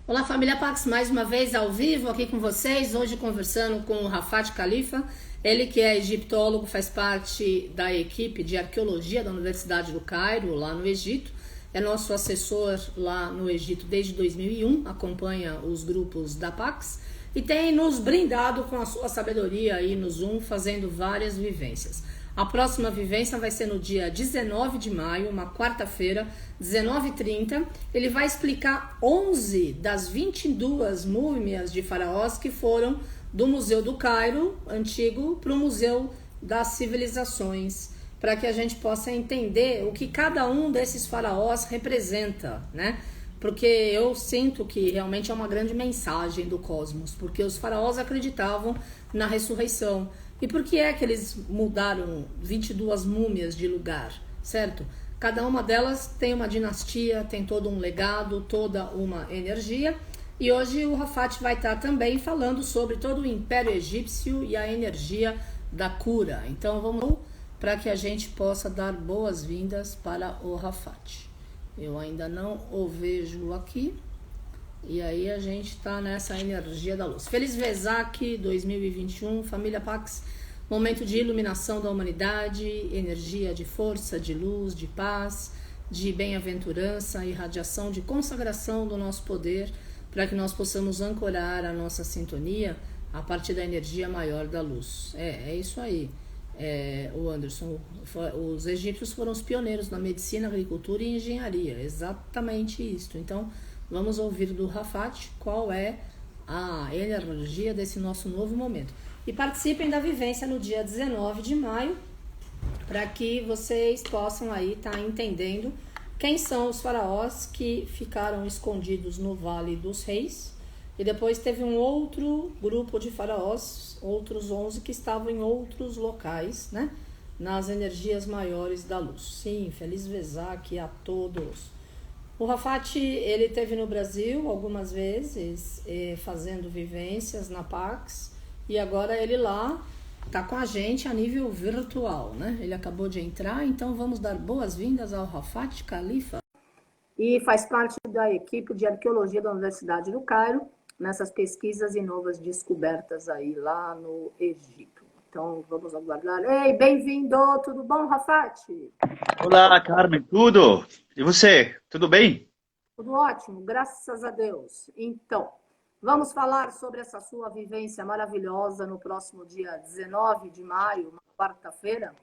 Olá, família Pax, mais uma vez ao vivo aqui com vocês, hoje conversando com o Rafat Khalifa, ele que é egiptólogo, faz parte da equipe de arqueologia da Universidade do Cairo, lá no Egito, é nosso assessor lá no Egito desde 2001, acompanha os grupos da Pax e tem nos brindado com a sua sabedoria aí no Zoom, fazendo várias vivências. A próxima vivência vai ser no dia 19 de maio, uma quarta-feira, 19h30. Ele vai explicar 11 das 22 múmias de faraós que foram do Museu do Cairo Antigo para o Museu das Civilizações, para que a gente possa entender o que cada um desses faraós representa, né? Porque eu sinto que realmente é uma grande mensagem do cosmos, porque os faraós acreditavam na ressurreição. E por que é que eles mudaram 22 múmias de lugar, certo? Cada uma delas tem uma dinastia, tem todo um legado, toda uma energia. E hoje o Rafat vai estar também falando sobre todo o Império Egípcio e a energia da cura. Então vamos para que a gente possa dar boas-vindas para o Rafat. Eu ainda não o vejo aqui. E aí a gente está nessa energia da luz. Feliz Vesak 2021, família Pax, momento de iluminação da humanidade, energia de força, de luz, de paz, de bem-aventurança e radiação de consagração do nosso poder, para que nós possamos ancorar a nossa sintonia a partir da energia maior da luz. É isso aí. O Anderson, os egípcios foram os pioneiros na medicina, agricultura e engenharia, exatamente isso. Então, vamos ouvir do Rafat qual é a energia desse nosso novo momento. E participem da vivência no dia 19 de maio, para que vocês possam aí estar entendendo quem são os faraós que ficaram escondidos no Vale dos Reis. E depois teve um outro grupo de faraós, outros 11 que estavam em outros locais, né? Nas energias maiores da luz. Sim, feliz Vesak a todos. O Rafat, ele esteve no Brasil algumas vezes, fazendo vivências na Pax, e agora ele lá está com a gente a nível virtual, né? Ele acabou de entrar, então vamos dar boas-vindas ao Rafat Khalifa. E faz parte da equipe de arqueologia da Universidade do Cairo, nessas pesquisas e novas descobertas aí lá no Egito. Então vamos aguardar. Ei, bem-vindo! Tudo bom, Rafat? Olá, Carmen, tudo? E você? Tudo bem? Tudo ótimo, graças a Deus. Então, vamos falar sobre essa sua vivência maravilhosa no próximo dia 19 de maio, uma quarta-feira,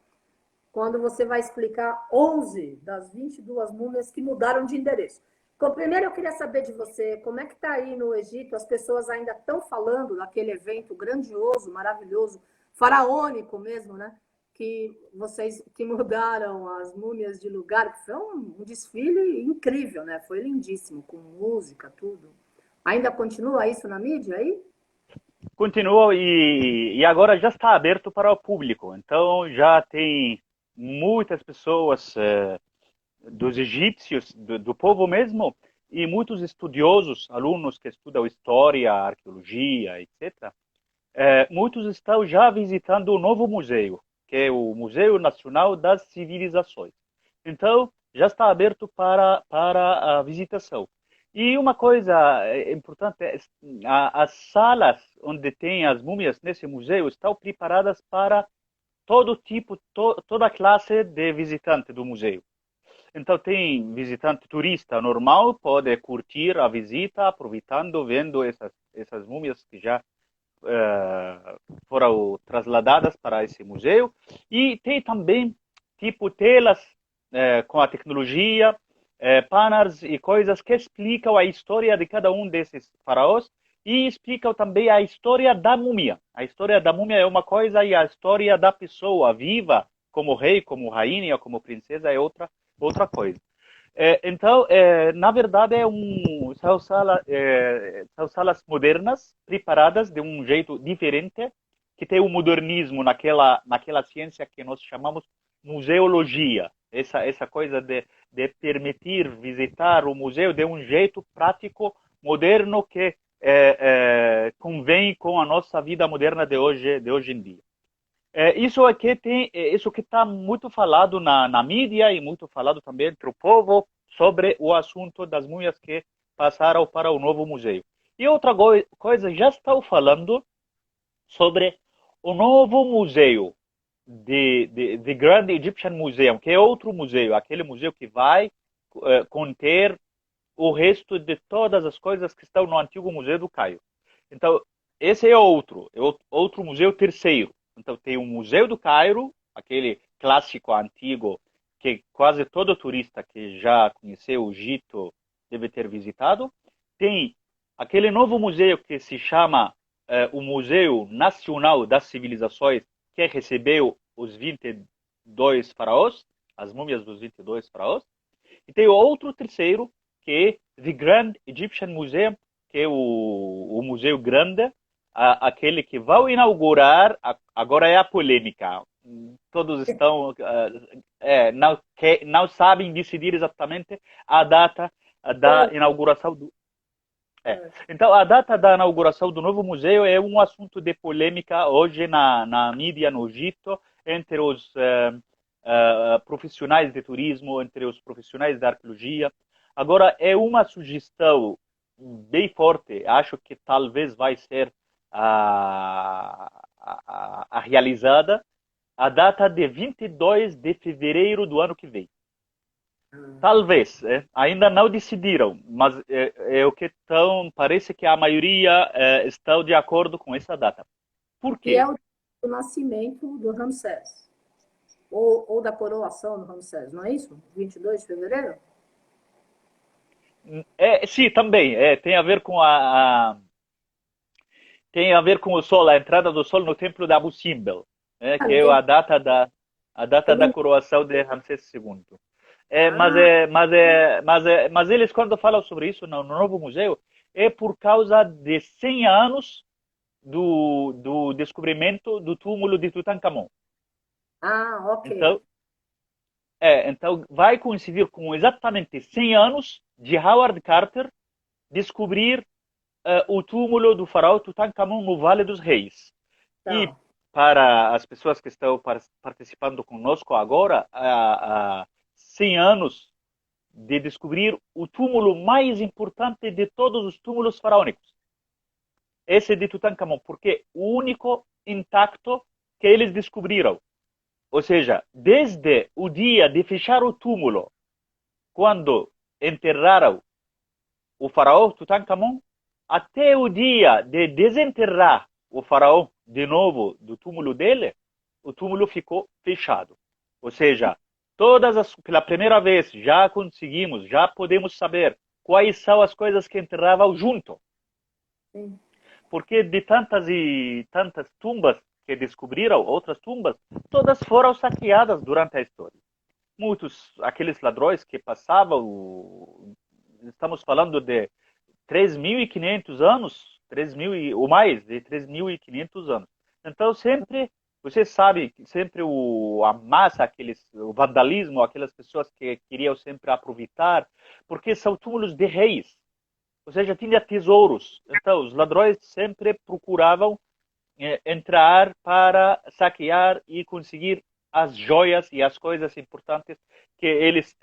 quando você vai explicar 11 das 22 múmias que mudaram de endereço. Então, primeiro eu queria saber de você, como é que está aí no Egito? As pessoas ainda estão falando daquele evento grandioso, maravilhoso, faraônico mesmo, né? Que vocês que mudaram as múmias de lugar, que foi um desfile incrível, né? Foi lindíssimo, com música, tudo. Ainda continua isso na mídia aí? Continua e agora já está aberto para o público. Então já tem muitas pessoas dos egípcios, do povo mesmo, e muitos estudiosos, alunos que estudam história, arqueologia, etc. Muitos estão já visitando o novo museu, que é o Museu Nacional das Civilizações. Então já está aberto para a visitação. E uma coisa importante, as salas onde tem as múmias nesse museu estão preparadas para todo tipo, toda classe de visitante do museu. Então tem visitante turista normal, pode curtir a visita, aproveitando, vendo essas múmias que já foram trasladadas para esse museu. E tem também tipo telas com a tecnologia, banners e coisas que explicam a história de cada um desses faraós e explicam também a história da múmia. A história da múmia é uma coisa e a história da pessoa viva, como rei, como rainha, como princesa, é outra coisa. Então, na verdade, são salas modernas, preparadas de um jeito diferente, que tem o modernismo naquela ciência que nós chamamos museologia. Essa coisa de permitir visitar o museu de um jeito prático, moderno, que convém com a nossa vida moderna de hoje em dia. Isso que está muito falado na mídia e muito falado também entre o povo sobre o assunto das múmias que passaram para o novo museu. E outra coisa, já estou falando sobre o novo museu de Grand Egyptian Museum, que é outro museu, aquele museu que vai conter o resto de todas as coisas que estão no antigo Museu do Cairo. Então, esse é outro museu terceiro. Então, tem o Museu do Cairo, aquele clássico antigo que quase todo turista que já conheceu o Egito deve ter visitado. Tem aquele novo museu que se chama o Museu Nacional das Civilizações, que recebeu os 22 faraós, as múmias dos 22 faraós. E tem outro terceiro, que é The Grand Egyptian Museum, que é o museu grande, aquele que vai inaugurar, agora é a polêmica. Todos estão, não sabem decidir exatamente a data da inauguração do... Então, a data da inauguração do novo museu é um assunto de polêmica hoje na mídia no Egito, entre os profissionais de turismo, entre os profissionais da arqueologia. Agora, é uma sugestão bem forte, acho que talvez vai ser a realizada, a data de 22 de fevereiro do ano que vem. Talvez, ainda não decidiram, mas é o que estão, parece que a maioria estão de acordo com essa data. Por quê? Que é o nascimento do Ramsés, ou da coroação do Ramsés, não é isso? 22 de fevereiro? Sim, também. Tem a ver com tem a ver com o sol, a entrada do sol no templo de Abu Simbel, que é a data da coroação de Ramsés II. Mas eles, quando falam sobre isso no novo museu, é por causa de 100 anos do descobrimento do túmulo de Tutankhamon. Ok. Então vai coincidir com exatamente 100 anos de Howard Carter descobrir o túmulo do faraó Tutankhamon no Vale dos Reis. E para as pessoas que estão participando conosco agora, 100 anos de descobrir o túmulo mais importante de todos os túmulos faraônicos. Esse de Tutankhamon, porque o único intacto que eles descobriram. Ou seja, desde o dia de fechar o túmulo, quando enterraram o faraó Tutankhamon, até o dia de desenterrar o faraó de novo do túmulo dele, o túmulo ficou fechado. Ou seja, pela primeira vez já conseguimos, já podemos saber quais são as coisas que enterravam junto. Sim. Porque de tantas e tantas tumbas que descobriram, outras tumbas, todas foram saqueadas durante a história. Muitos, aqueles ladrões que passavam, estamos falando de 3.500 anos, 3.000 ou mais de 3.500 anos. Então sempre, você sabe, sempre a massa, o vandalismo, aquelas pessoas que queriam sempre aproveitar, porque são túmulos de reis, ou seja, tinha tesouros. Então os ladrões sempre procuravam entrar para saquear e conseguir as joias e as coisas importantes que eles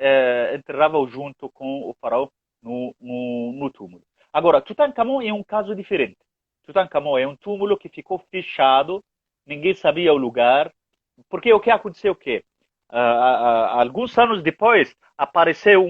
enterravam junto com o faraó no túmulo. Agora, Tutankhamon é um caso diferente. Tutankhamon é um túmulo que ficou fechado, ninguém sabia o lugar, porque o que aconteceu que alguns anos depois apareceu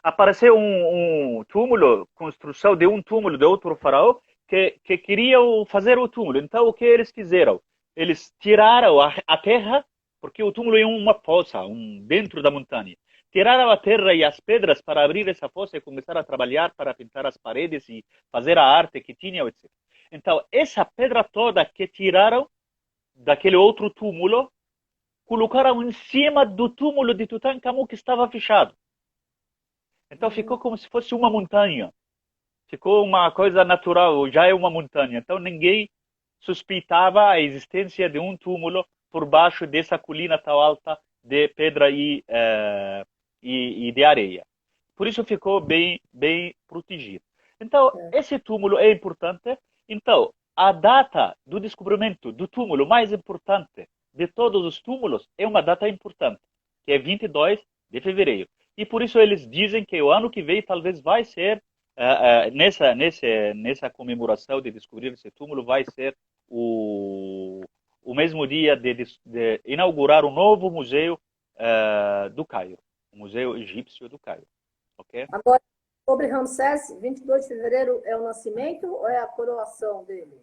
apareceu um túmulo, construção de um túmulo de outro faraó que queriam fazer o túmulo. Então, o que eles fizeram? Eles tiraram a terra, porque o túmulo é uma fossa, dentro da montanha. Tiraram a terra e as pedras para abrir essa fossa e começar a trabalhar para pintar as paredes e fazer a arte que tinha, etc. Então, essa pedra toda que tiraram daquele outro túmulo, colocaram em cima do túmulo de Tutankhamon que estava fechado. Então ficou como se fosse uma montanha. Ficou uma coisa natural, já é uma montanha. Então ninguém suspeitava a existência de um túmulo por baixo dessa colina tão alta de pedra e de areia. Por isso ficou bem protegido. Então esse túmulo é importante. Então a data do descobrimento do túmulo mais importante de todos os túmulos é uma data importante, que é 22 de fevereiro. e por isso eles dizem que o ano que vem talvez vai ser, nessa comemoração de descobrir esse túmulo, vai ser o mesmo dia de inaugurar um novo museu do Cairo, o Museu Egípcio do Cairo. Okay? Agora, sobre Ramsés, 22 de fevereiro é o nascimento ou é a coroação dele?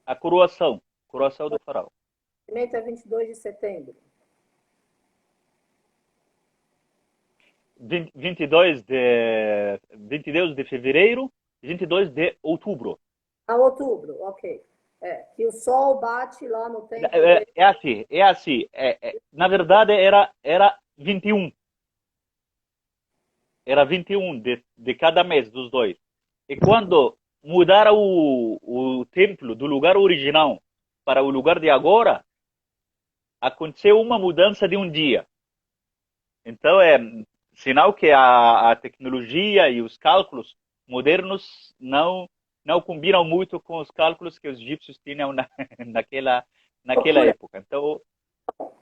A coroação do faraó. O nascimento é 22 de setembro. 22 de fevereiro, 22 de outubro. Ah, outubro, ok. Que o sol bate lá no templo. É assim. Na verdade, era 21. Era 21 de cada mês dos dois. E quando mudaram o templo do lugar original para o lugar de agora, aconteceu uma mudança de um dia. Então, é sinal que a tecnologia e os cálculos modernos não combinam muito com os cálculos que os egípcios tinham naquela época. Então,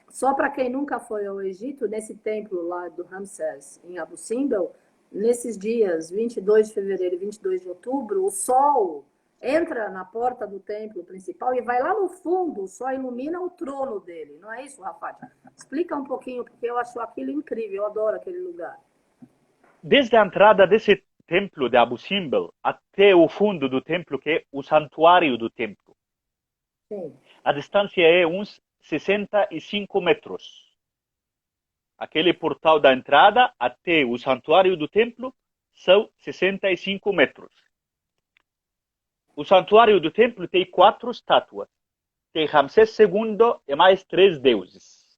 só para quem nunca foi ao Egito, nesse templo lá do Ramsés, em Abu Simbel, nesses dias 22 de fevereiro e 22 de outubro, o sol entra na porta do templo principal e vai lá no fundo, só ilumina o trono dele. Não é isso, Rafat? Explica um pouquinho, porque eu acho aquilo incrível, eu adoro aquele lugar. Desde a entrada desse templo de Abu Simbel até o fundo do templo, que é o santuário do templo, sim, a distância é uns 65 metros. Aquele portal da entrada até o santuário do templo são 65 metros. O santuário do templo tem 4 estátuas. Tem Ramsés II e mais 3 deuses.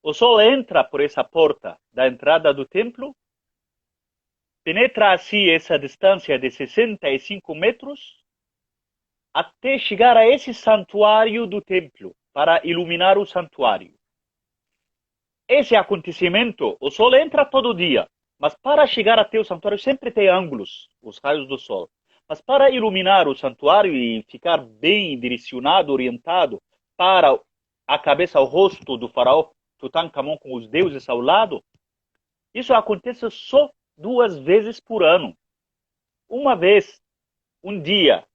O sol entra por essa porta da entrada do templo, penetra assim essa distância de 65 metros, até chegar a esse santuário do templo, para iluminar o santuário. Esse acontecimento, o sol entra todo dia, mas para chegar até o santuário sempre tem ângulos, os raios do sol. Mas para iluminar o santuário e ficar bem direcionado, orientado para a cabeça, o rosto do faraó Tutankhamon com os deuses ao lado, isso acontece só 2 vezes por ano. Uma vez, um dia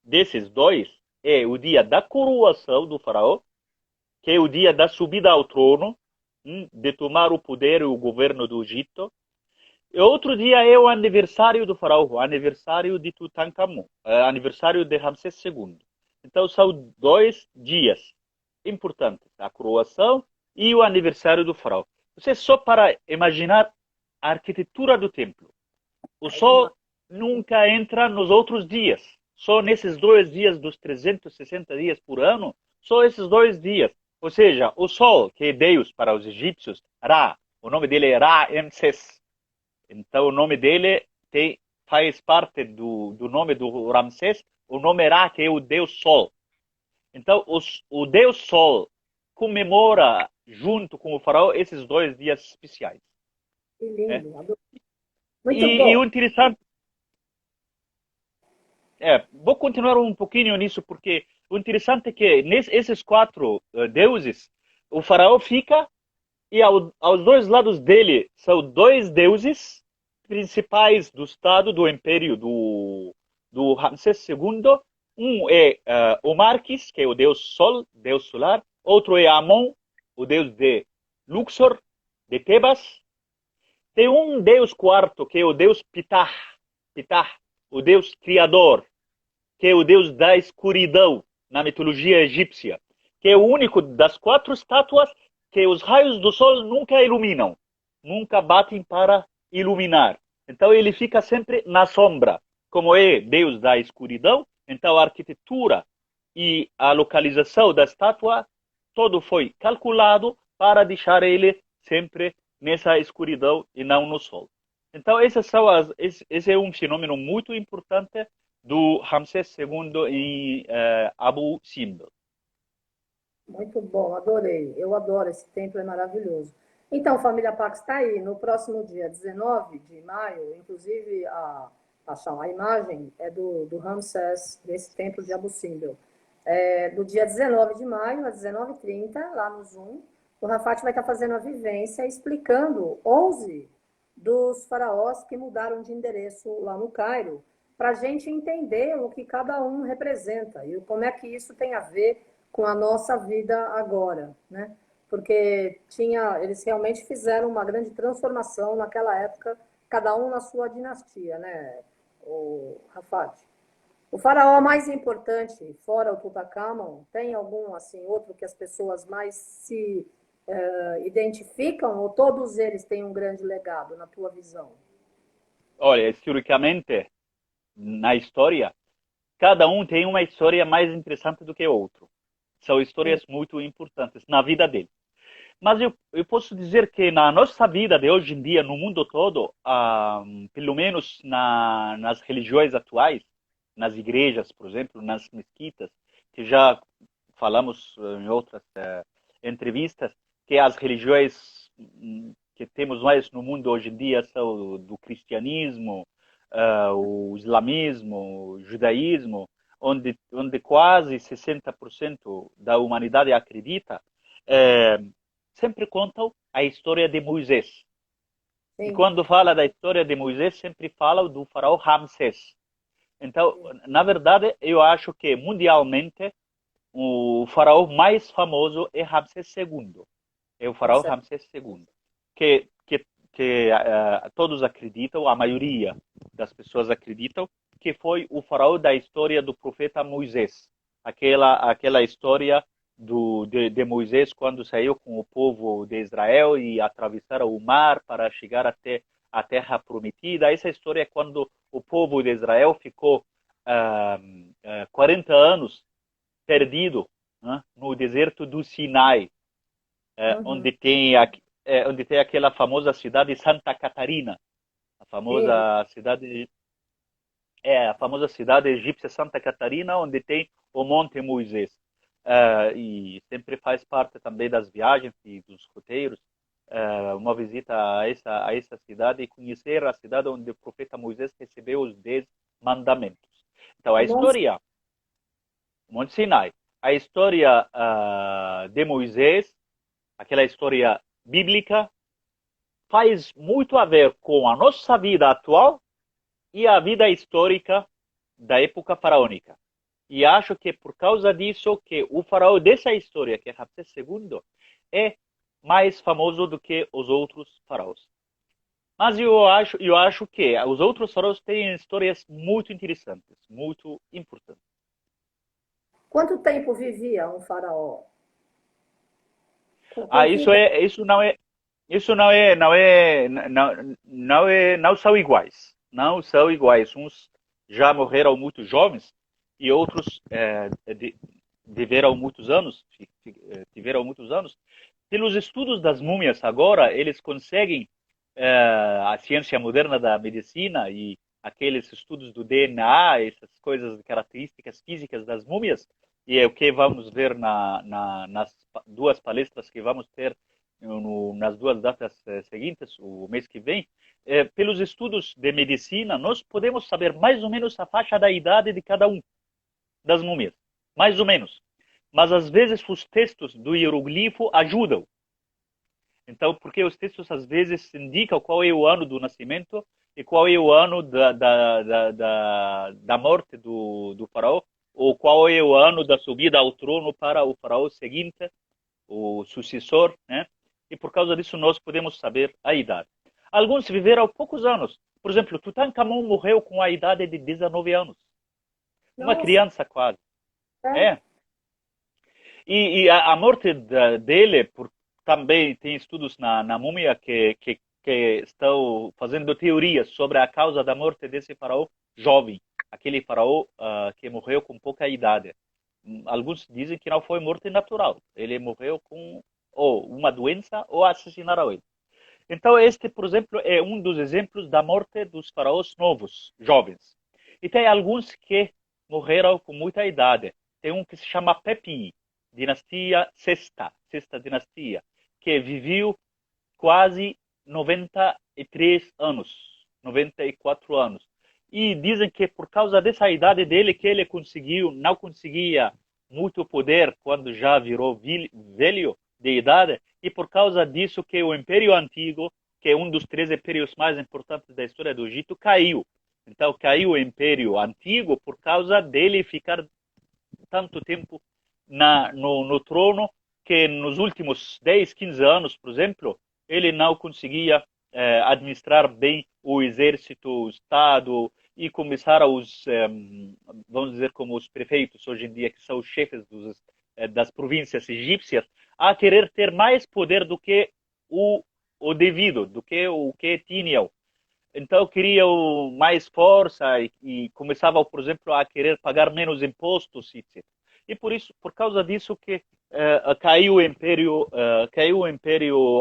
desses 2, é o dia da coroação do faraó, que é o dia da subida ao trono, de tomar o poder e o governo do Egito. E outro dia é o aniversário do faraó, o aniversário de Tutankhamon, aniversário de Ramsés II. Então são 2 dias importantes, a coroação e o aniversário do faraó. Você só para imaginar a arquitetura do templo. O sol nunca entra nos outros dias. Só nesses 2 dias dos 360 dias por ano, só esses 2 dias. Ou seja, o sol, que é Deus para os egípcios, Ra, o nome dele é Ra-Mses. Então o nome dele faz parte do nome do Ramsés, o nome Ra, que é o Deus Sol. Então o Deus Sol comemora junto com o faraó esses 2 dias especiais. Que lindo, muito bom. E o interessante vou continuar um pouquinho nisso, porque o interessante é que esses 4 deuses, o faraó fica, e aos 2 lados dele são 2 deuses principais do Estado, do Império do Ramsés II. Um é o Marquis, que é o deus Sol, deus solar. Outro é Amon, o deus de Luxor, de Tebas. Tem um deus quarto, que é o deus Ptah, o deus criador, que é o deus da escuridão na mitologia egípcia, que é o único das 4 estátuas que os raios do sol nunca iluminam, nunca batem para iluminar. Então ele fica sempre na sombra, como é deus da escuridão. Então a arquitetura e a localização da estátua, todo foi calculado para deixar ele sempre nessa escuridão e não no sol. Então esse é um fenômeno muito importante do Ramsés II em Abu Simbel. Muito bom, adorei. Eu adoro esse templo, é maravilhoso. Então, família Pax está aí. No próximo dia 19 de maio, inclusive a imagem é do Ramsés, desse templo de Abu Simbel. Do dia 19 de maio, às 19h30, lá no Zoom, O Rafat vai estar fazendo a vivência explicando 11 dos faraós que mudaram de endereço lá no Cairo, para a gente entender o que cada um representa e como é que isso tem a ver com a nossa vida agora, né? Porque eles realmente fizeram uma grande transformação naquela época, cada um na sua dinastia, né, o Rafat? O faraó mais importante, fora o Tutankhamon, tem algum assim outro que as pessoas mais se identificam ou todos eles têm um grande legado na tua visão? Olha, historicamente, na história, cada um tem uma história mais interessante do que o outro. São Sim, histórias muito importantes na vida dele. Mas eu posso dizer que na nossa vida de hoje em dia, no mundo todo, pelo menos nas religiões atuais, nas igrejas, por exemplo, nas mesquitas, que já falamos em outras entrevistas, que as religiões que temos mais no mundo hoje em dia são do cristianismo, o islamismo, o judaísmo, onde quase 60% da humanidade acredita, é, sempre contam a história de Moisés. E sim, quando fala da história de Moisés, sempre fala do faraó Ramsés. Então, na verdade, eu acho que mundialmente o faraó mais famoso é Ramsés II. É o faraó Ramsés. Ramsés II, que, que, que todos acreditam, a maioria das pessoas acreditam, que foi o faraó da história do profeta Moisés. Aquela história de Moisés quando saiu com o povo de Israel e atravessaram o mar para chegar até a terra prometida. Essa história é quando o povo de Israel ficou 40 anos perdido, né, no deserto do Sinai, Uhum. onde tem aquela famosa cidade de Santa Catarina, a Sim. famosa cidade a famosa cidade egípcia Santa Catarina, onde tem o Monte Moisés. E sempre faz parte também das viagens e dos roteiros, uma visita a essa cidade e conhecer a cidade onde o profeta Moisés recebeu os 10 mandamentos. Então, a O Monte história, Monte Sinai, a história de Moisés, aquela história bíblica, faz muito a ver com a nossa vida atual e a vida histórica da época faraônica. E acho que por causa disso que o faraó dessa história, que é Ramsés II, é mais famoso do que os outros faraós. Mas eu acho que os outros faraós têm histórias muito interessantes, muito importantes. Quanto tempo vivia um faraó? Com Ah, que isso idade? é, isso não são iguais. Não são iguais. Uns já morreram muito jovens e outros tiveram muitos anos. Pelos estudos das múmias agora, eles conseguem, a ciência moderna da medicina e aqueles estudos do DNA, essas coisas, características físicas das múmias, e é o que vamos ver nas duas palestras que vamos ter nas duas datas seguintes, o mês que vem. Pelos estudos de medicina, nós podemos saber mais ou menos a faixa da idade de cada um das múmias, mais ou menos. Mas às vezes os textos do hieroglifo ajudam. Então, porque os textos às vezes indicam qual é o ano do nascimento e qual é o ano da morte do faraó, ou qual é o ano da subida ao trono para o faraó seguinte, o sucessor, né? E por causa disso nós podemos saber a idade. Alguns viveram poucos anos. Por exemplo, Tutankhamon morreu com a idade de 19 anos. Uma Nossa, criança quase. é. É. E a morte dele, também tem estudos na múmia que estão fazendo teorias sobre a causa da morte desse faraó jovem, aquele faraó que morreu com pouca idade. Alguns dizem que não foi morte natural, ele morreu com ou uma doença ou assassinaram ele. Então, este, por exemplo, é um dos exemplos da morte dos faraós novos, jovens. E tem alguns que morreram com muita idade. Tem um que se chama Pepi, dinastia sexta dinastia, que viveu quase 93 anos, 94 anos. E dizem que por causa dessa idade dele que ele não conseguia muito poder quando já virou velho, de idade, e por causa disso que o Império Antigo, que é um dos 3 impérios mais importantes da história do Egito, caiu. Então caiu o Império Antigo por causa dele ficar tanto tempo no trono, que nos últimos 10, 15 anos, por exemplo, ele não conseguia administrar bem o exército, o Estado, e começaram vamos dizer, como os prefeitos hoje em dia, que são os chefes das províncias egípcias, a querer ter mais poder do que o devido, do que o que tinham. Então queriam mais força e começavam, por exemplo, a querer pagar menos impostos, etc. E por isso, por causa disso que caiu o Império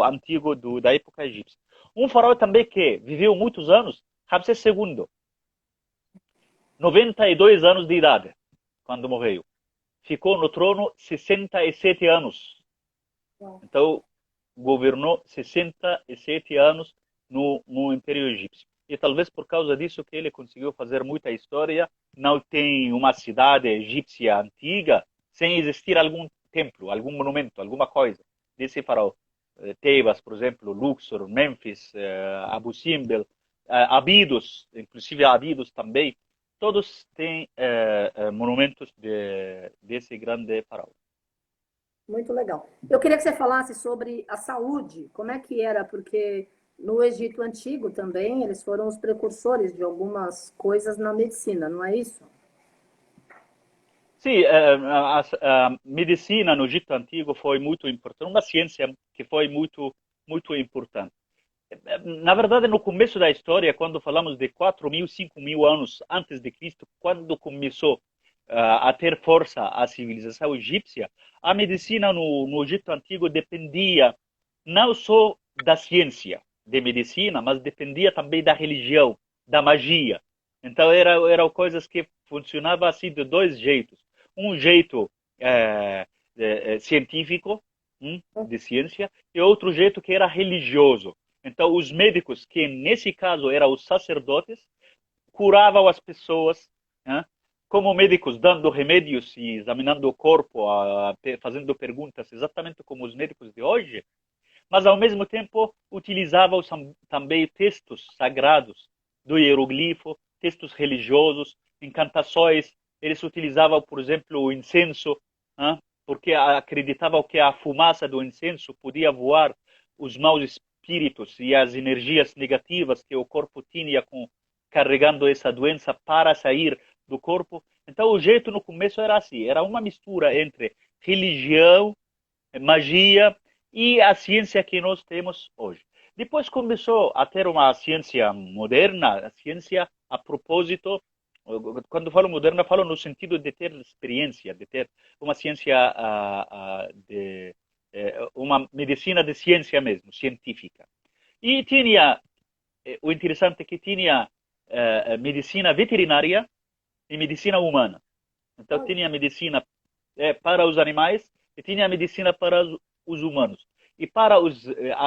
Antigo da época egípcia. Um faraó também que viveu muitos anos, Ramsés II, 92 anos de idade, quando morreu. Ficou no trono 67 anos. Então, governou 67 anos no Império Egípcio. E talvez por causa disso que ele conseguiu fazer muita história. Não tem uma cidade egípcia antiga sem existir algum templo, algum monumento, alguma coisa desse faraó. Tebas, por exemplo, Luxor, Mênfis, Abu Simbel, Abidos, inclusive Abidos também. Todos têm monumentos desse grande faraó. Muito legal. Eu queria que você falasse sobre a saúde, como é que era, porque no Egito Antigo também eles foram os precursores de algumas coisas na medicina, não é isso? Sim, a medicina no Egito Antigo foi muito importante, uma ciência que foi muito, muito importante. Na verdade, no começo da história, quando falamos de 4.000, 5.000 anos antes de Cristo, quando começou a ter força a civilização egípcia, a medicina no Egito Antigo dependia não só da ciência de medicina, mas dependia também da religião, da magia. Então, eram coisas que funcionavam assim de dois jeitos. Um jeito científico, de ciência, e outro jeito que era religioso. Então, os médicos, que nesse caso eram os sacerdotes, curavam as pessoas, né? Como médicos, dando remédios e examinando o corpo, fazendo perguntas, exatamente como os médicos de hoje, mas ao mesmo tempo utilizavam também textos sagrados do hieroglifo, textos religiosos, encantações. Eles utilizavam, por exemplo, o incenso, né? Porque acreditavam que a fumaça do incenso podia voar os maus espíritos e as energias negativas que o corpo tinha carregando essa doença para sair do corpo. Então o jeito no começo era assim, era uma mistura entre religião, magia e a ciência que nós temos hoje. Depois começou a ter uma ciência moderna, a ciência a propósito. Quando falo moderna, falo no sentido de ter experiência, de ter uma ciência, uma medicina de ciência mesmo, científica. E tinha, o interessante é que tinha medicina veterinária e medicina humana. Então, tinha medicina para os animais e tinha medicina para os humanos. E para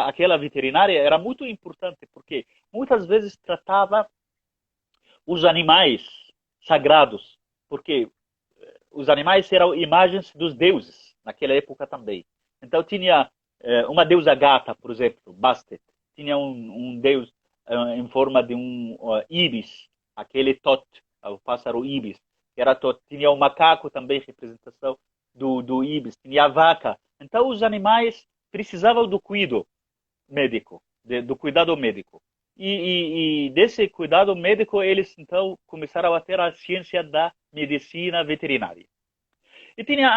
aquela veterinária era muito importante, porque muitas vezes tratava os animais sagrados, porque os animais eram imagens dos deuses naquela época também. Então tinha uma deusa gata, por exemplo, Bastet. Tinha um deus em forma de um ibis, aquele Tot, o pássaro ibis, que era Tot. Tinha o macaco também, representação do ibis. Tinha a vaca. Então os animais precisavam do cuidado médico, do cuidado médico. E desse cuidado médico, eles então começaram a ter a ciência da medicina veterinária. E tinha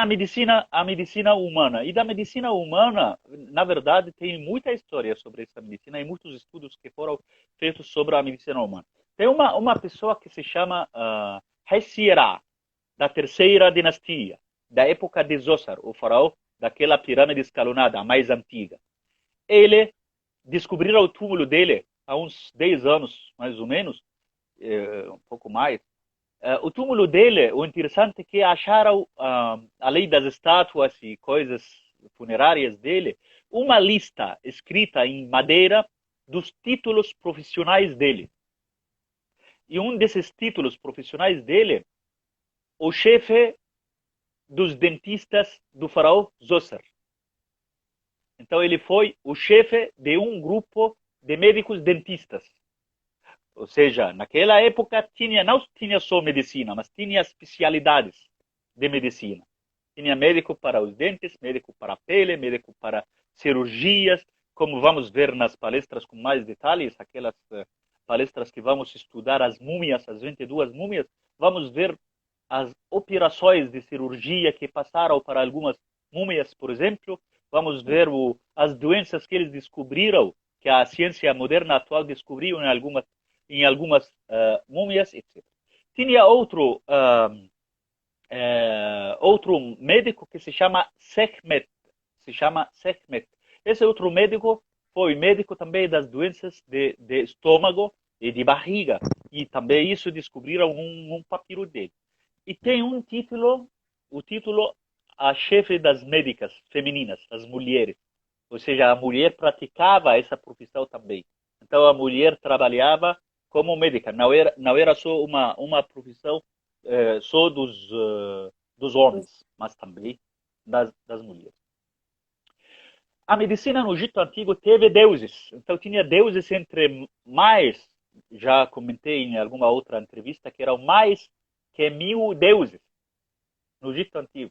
a medicina humana. E da medicina humana, na verdade, tem muita história sobre essa medicina e muitos estudos que foram feitos sobre a medicina humana. Tem uma pessoa que se chama Hessierá, da terceira dinastia, da época de Zossar, o faraó daquela pirâmide escalonada, a mais antiga. Ele descobriram o túmulo dele há uns 10 anos, mais ou menos, um pouco mais. O túmulo dele, o interessante é que acharam, além das estátuas e coisas funerárias dele, uma lista escrita em madeira dos títulos profissionais dele. E um desses títulos profissionais dele, o chefe dos dentistas do faraó Zossar. Então ele foi o chefe de um grupo de médicos dentistas. Ou seja, naquela época não tinha só medicina, mas tinha especialidades de medicina. Tinha médico para os dentes, médico para a pele, médico para cirurgias, como vamos ver nas palestras com mais detalhes, aquelas palestras que vamos estudar as múmias, as 22 múmias, vamos ver as operações de cirurgia que passaram para algumas múmias, por exemplo, vamos ver as doenças que eles descobriram, que a ciência moderna atual descobriu em algumas múmias, etc. Tinha outro médico que se chama Sekhmet. Esse outro médico foi médico também das doenças de estômago e de barriga. E também isso descobriram um papiro dele. E tem o título a chefe das médicas femininas, as mulheres. Ou seja, a mulher praticava essa profissão também. Então a mulher trabalhava como médica. Não era só uma profissão só dos homens, mas também das mulheres. A medicina no Egito Antigo teve deuses. Então tinha deuses entre mais, já comentei em alguma outra entrevista, que eram mais que 1000 deuses no Egito Antigo.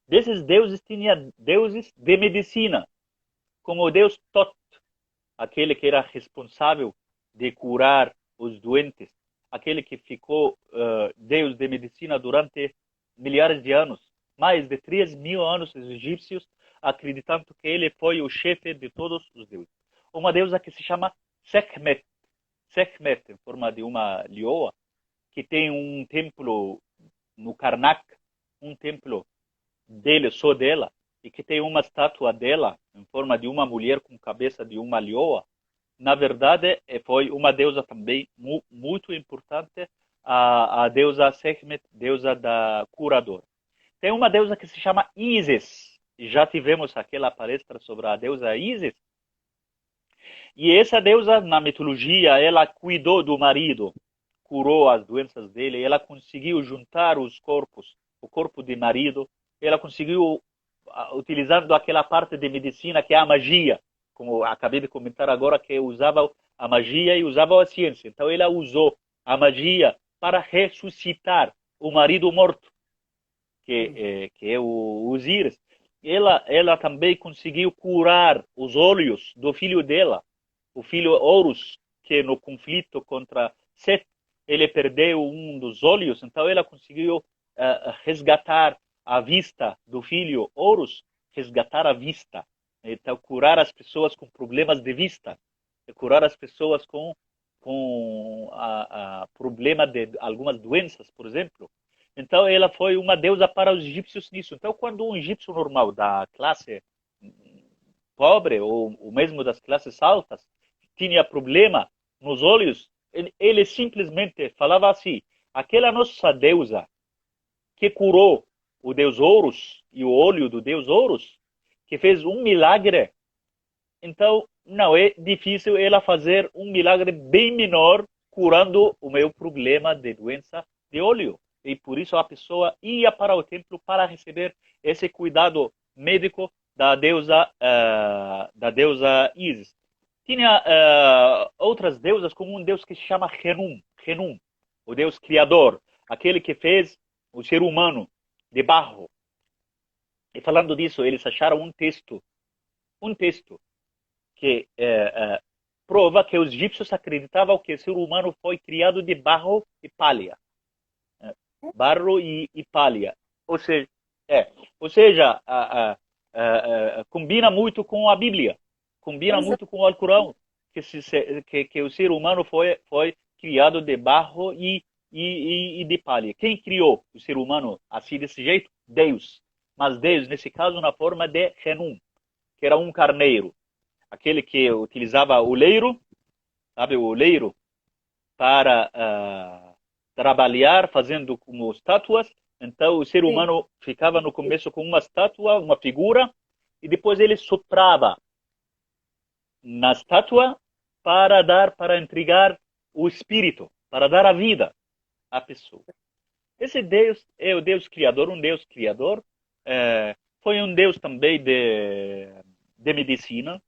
Desses deuses tinha deuses de medicina, como o deus Tot, aquele que era responsável de curar os doentes, aquele que ficou deus de medicina durante milhares de anos, mais de 3.000 anos os egípcios acreditando que ele foi o chefe de todos os deuses. Uma deusa que se chama Sekhmet, em forma de uma leoa, que tem um templo no Karnak, um templo dele, só dela, e que tem uma estátua dela em forma de uma mulher com cabeça de uma leoa. Na verdade, foi uma deusa também muito importante, a deusa Sekhmet, deusa da curadora. Tem uma deusa que se chama Isis. Já tivemos aquela palestra sobre a deusa Isis. E essa deusa, na mitologia, ela cuidou do marido, curou as doenças dele, ela conseguiu juntar os corpos, o corpo de marido, ela conseguiu, utilizando aquela parte de medicina que é a magia, como acabei de comentar agora, que usava a magia e usava a ciência. Então ela usou a magia para ressuscitar o marido morto, que é o Osíris. Ela também conseguiu curar os olhos do filho dela, o filho Horus, que no conflito contra Set, ele perdeu um dos olhos, então ela conseguiu resgatar a vista do filho Horus, resgatar a vista. Então, curar as pessoas com problemas de vista, curar as pessoas com problema de algumas doenças, por exemplo. Então, ela foi uma deusa para os egípcios nisso. Então, quando um egípcio normal da classe pobre ou mesmo das classes altas tinha problema nos olhos, ele simplesmente falava assim: aquela nossa deusa que curou o deus Horus e o olho do deus Horus, que fez um milagre, então não é difícil ela fazer um milagre bem menor curando o meu problema de doença de olho. E por isso a pessoa ia para o templo para receber esse cuidado médico da deusa Isis. Tinha outras deusas, como um deus que se chama Renum, o deus criador, aquele que fez o ser humano de barro. E falando disso, eles acharam um texto que prova que os egípcios acreditavam que o ser humano foi criado de barro e palha. Barro e palha. Ou seja, combina muito com a Bíblia, combina muito com o Alcorão, que o ser humano foi criado de barro e de palha. Quem criou o ser humano assim, desse jeito? Deus. Mas Deus, nesse caso, na forma de Renum, que era um carneiro. Aquele que utilizava o leiro, sabe, o leiro, para trabalhar fazendo como estátuas. Então o ser humano ficava no começo com uma estátua, uma figura, e depois ele soprava na estátua para entregar o espírito, para dar a vida à pessoa. Esse Deus é o Deus criador, foi um Deus também de medicina.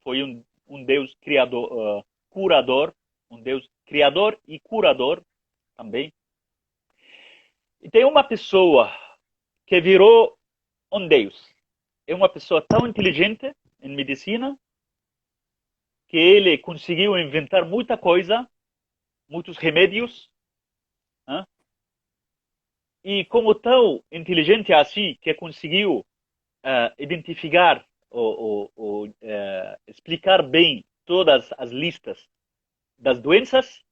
Foi um Deus criador, curador, um Deus criador e curador também. E tem uma pessoa que virou um Deus. É uma pessoa tão inteligente em medicina que ele conseguiu inventar muita coisa, muitos remédios. Né? E como tão inteligente assim que conseguiu identificar ou explicar bem todas as listas das doenças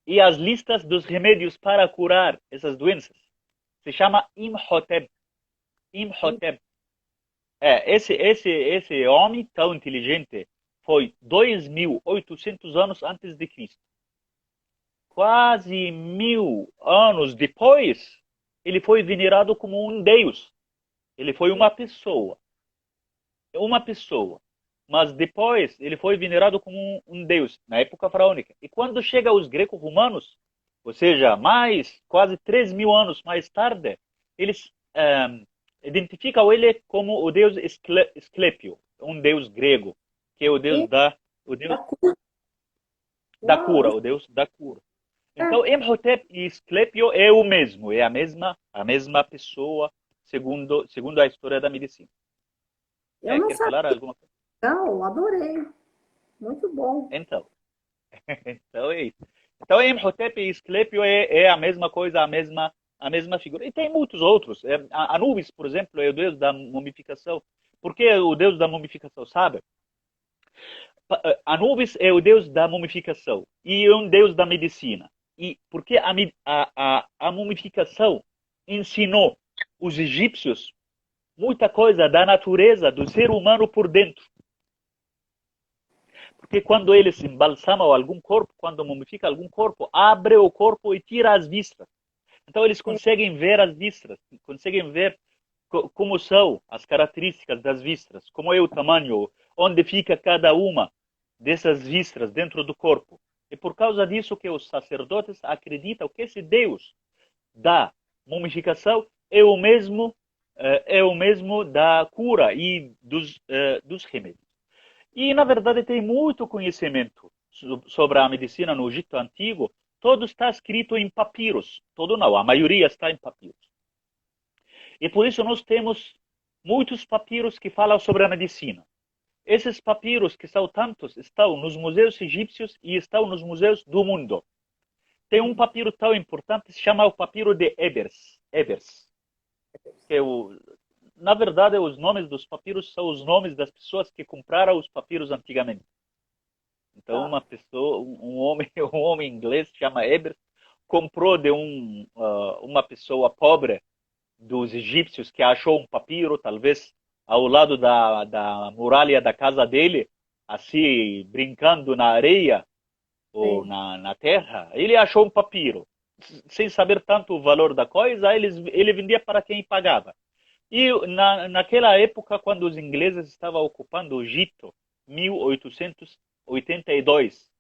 e as listas dos remédios para curar essas doenças. Se chama Imhotep. Imhotep. Esse homem tão inteligente foi 2.800 anos antes de Cristo. Quase 1.000 anos depois, ele foi venerado como um deus. Ele foi uma pessoa. Uma pessoa. Mas depois, ele foi venerado como um deus, na época faraônica. E quando chega os greco-romanos, ou seja, mais quase 3.000 anos mais tarde, eles identificam ele como o deus Esclépio, um deus grego, que é o deus da cura, o deus da cura. Então, Imhotep e Esclépio é o mesmo, é a mesma pessoa, segundo a história da medicina. Eu não Quer falar alguma coisa? Não, adorei. Muito bom. Então é isso. Então, Imhotep e Esclépio é a mesma coisa, a mesma figura. E tem muitos outros. Anubis, por exemplo, é o deus da mumificação. Por que o deus da mumificação, sabe? Anubis é o deus da mumificação e é um deus da medicina. E porque a mumificação ensinou os egípcios muita coisa da natureza do ser humano por dentro. Porque quando eles embalsamam algum corpo, quando mumifica algum corpo, abre o corpo e tira as vísceras. Então eles conseguem ver as vísceras, conseguem ver como são as características das vísceras, como é o tamanho, onde fica cada uma dessas vísceras dentro do corpo. E por causa disso que os sacerdotes acreditam que esse Deus da mumificação é o mesmo da cura e dos remédios. E, na verdade, tem muito conhecimento sobre a medicina no Egito Antigo. Todo está escrito em papiros. Todo não, a maioria está em papiros. E por isso nós temos muitos papiros que falam sobre a medicina. Esses papiros, que são tantos, estão nos museus egípcios e estão nos museus do mundo. Tem um papiro tão importante, se chama o papiro de Ebers. Que na verdade, os nomes dos papiros são os nomes das pessoas que compraram os papiros antigamente. Então, uma pessoa, um homem inglês, chama Ebers, comprou de uma pessoa pobre dos egípcios que achou um papiro, talvez ao lado da muralha da casa dele, assim, brincando na areia ou na terra. Ele achou um papiro. Sem saber tanto o valor da coisa, ele vendia para quem pagava. E naquela época, quando os ingleses estavam ocupando o Egito, 1882,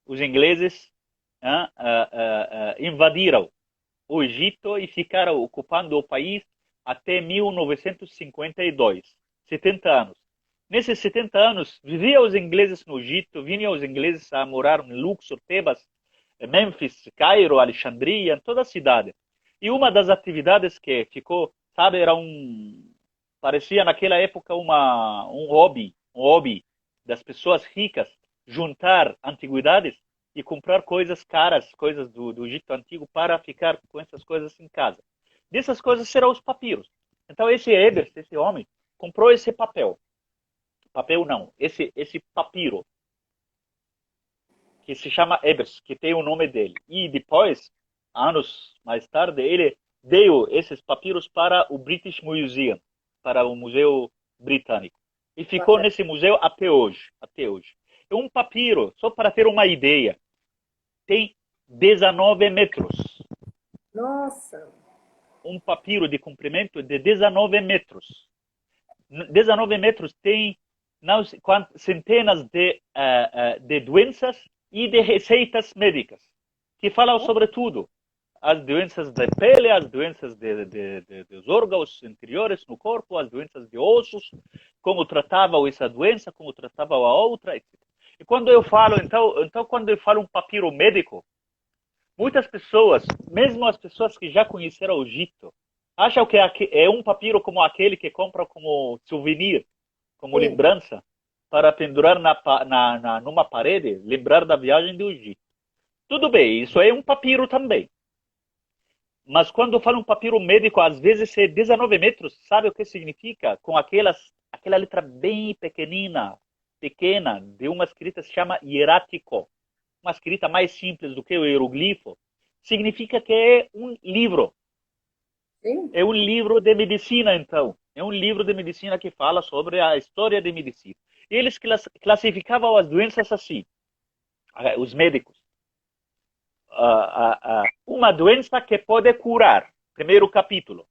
os ingleses invadiram o Egito e ficaram ocupando o país até 1952, 70 anos. Nesses 70 anos, viviam os ingleses no Egito, vinham os ingleses a morar em Luxor, Tebas, Mênfis, Cairo, Alexandria, toda a cidade. E uma das atividades que ficou, sabe, parecia naquela época um hobby das pessoas ricas, juntar antiguidades e comprar coisas caras, coisas do Egito Antigo, para ficar com essas coisas em casa. Dessas coisas serão os papiros. Então esse Ebers, esse homem, comprou esse papel. Papel não, esse papiro, que se chama Ebers, que tem o nome dele. E depois, anos mais tarde, ele deu esses papiros para o British Museum, para o Museu Britânico. E ficou nesse museu até hoje. É um papiro, só para ter uma ideia, tem 19 metros. Nossa! Um papiro de comprimento de 19 metros. 19 metros tem centenas de doenças e de receitas médicas, que falam sobre tudo. as doenças da pele, as doenças dos órgãos interiores no corpo, as doenças de ossos, como tratavam essa doença, como tratavam a outra, etc. E quando eu falo, então quando eu falo um papiro médico, muitas pessoas, mesmo as pessoas que já conheceram o Egito, acham que é um papiro como aquele que compram como souvenir, como Sim, lembrança, para pendurar numa parede, lembrar da viagem do Egito. Tudo bem, isso é um papiro também. Mas quando fala um papiro médico, às vezes é 19 metros, sabe o que significa? Com aquela letra bem pequena, de uma escrita que se chama hierático, uma escrita mais simples do que o hieroglifo, significa que é um livro. sim. É um livro de medicina, então. É um livro de medicina que fala sobre a história de medicina. E eles classificavam as doenças assim, os médicos. Uma doença que pode curar. Primeiro capítulo.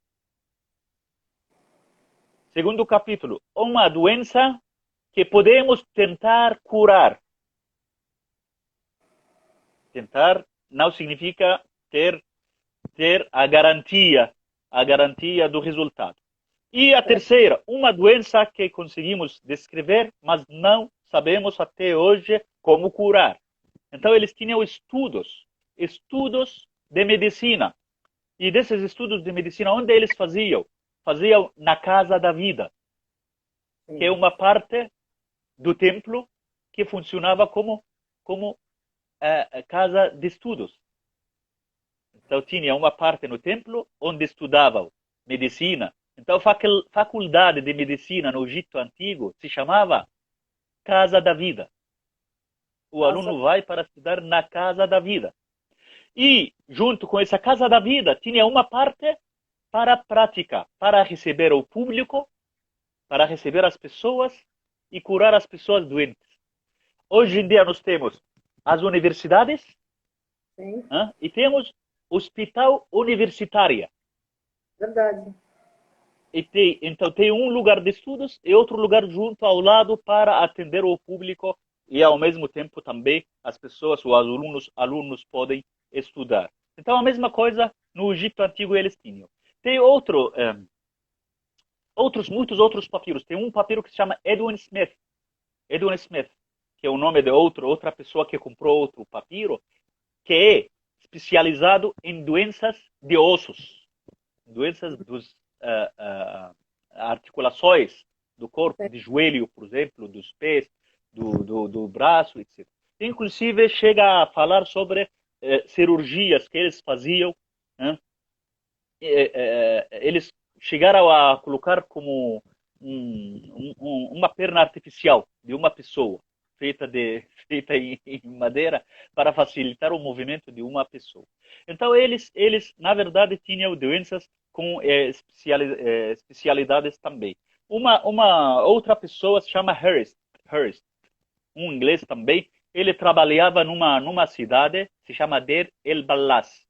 Segundo capítulo, uma doença que podemos tentar curar. Tentar não significa ter a garantia do resultado. E a terceira, uma doença que conseguimos descrever, mas não sabemos até hoje como curar. Então eles tinham estudos de medicina. E desses estudos de medicina, onde eles faziam? Faziam na Casa da Vida, que é uma parte do templo que funcionava como casa de estudos. Então tinha uma parte no templo onde estudavam medicina. Então a faculdade de medicina no Egito Antigo se chamava Casa da Vida. O Nossa, aluno vai para estudar na Casa da Vida. E, junto com essa Casa da Vida, tinha uma parte para a prática, para receber o público, para receber as pessoas e curar as pessoas doentes. Hoje em dia nós temos as universidades sim, e temos hospital universitária. verdade. Então tem um lugar de estudos e outro lugar junto ao lado para atender o público e ao mesmo tempo também as pessoas, os alunos podem estudar. Então a mesma coisa no Egito Antigo eles tinham. Tem muitos outros papiros. Tem um papiro que se chama Edwin Smith, que é o nome de outra pessoa que comprou outro papiro, que é especializado em doenças de ossos, doenças dos articulações do corpo, de joelho, por exemplo, dos pés, do braço, etc. Inclusive chega a falar sobre cirurgias que eles faziam, né? Eles chegaram a colocar como uma perna artificial de uma pessoa, feita em madeira, para facilitar o movimento de uma pessoa. Então, eles na verdade, tinham doenças com especialidades também. Uma outra pessoa se chama Harris, um inglês também. Ele trabalhava numa cidade, se chama Der El Ballas.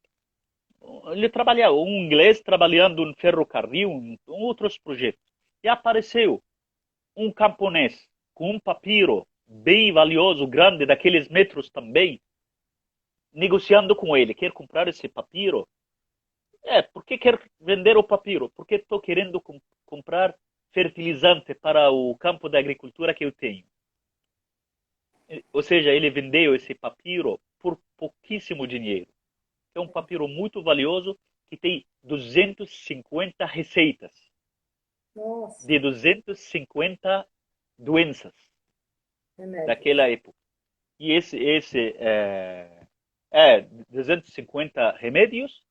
Ele trabalhava, um inglês trabalhando em ferrocarril, em outros projetos. E apareceu um camponês com um papiro bem valioso, grande, daqueles metros também, negociando com ele. Quer comprar esse papiro? Por que quer vender o papiro? Porque estou querendo comprar fertilizante para o campo da agricultura que eu tenho. Ou seja, ele vendeu esse papiro por pouquíssimo dinheiro. É um papiro muito valioso que tem 250 receitas Nossa, de 250 doenças remédio. daquela época. E esse 250 remédios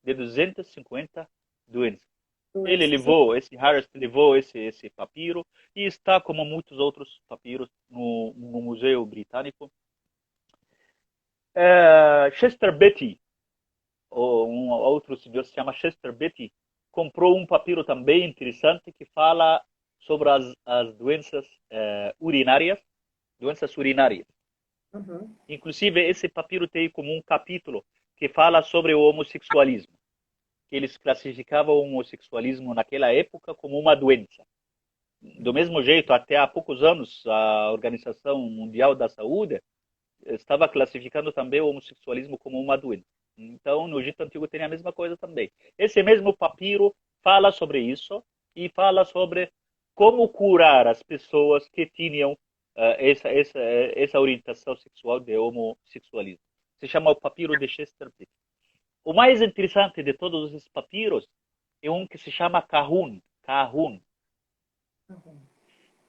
de 250 doenças. Doenças. Esse Harris levou esse papiro e está, como muitos outros papiros, no Museu Britânico. Chester Beatty, ou um outro senhor se chama Chester Beatty, comprou um papiro também interessante que fala sobre as doenças urinárias, doenças urinárias. Uhum. Inclusive, esse papiro tem como um capítulo que fala sobre o homossexualismo, que eles classificavam o homossexualismo naquela época como uma doença. Do mesmo jeito, até há poucos anos, a Organização Mundial da Saúde estava classificando também o homossexualismo como uma doença. Então, no Egito Antigo tem a mesma coisa também. Esse mesmo papiro fala sobre isso e fala sobre como curar as pessoas que tinham essa orientação sexual de homossexualismo. Se chama o papiro de Chesterfield. O mais interessante de todos esses papiros é um que se chama Kahun,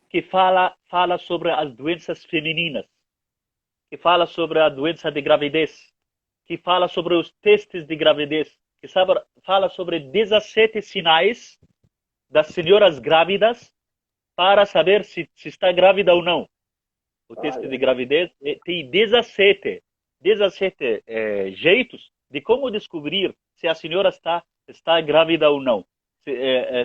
que fala sobre as doenças femininas, que fala sobre a doença de gravidez, que fala sobre os testes de gravidez, que fala sobre 17 sinais das senhoras grávidas para saber se está grávida ou não. O teste de gravidez tem 17 jeitos de como descobrir se a senhora está grávida ou não.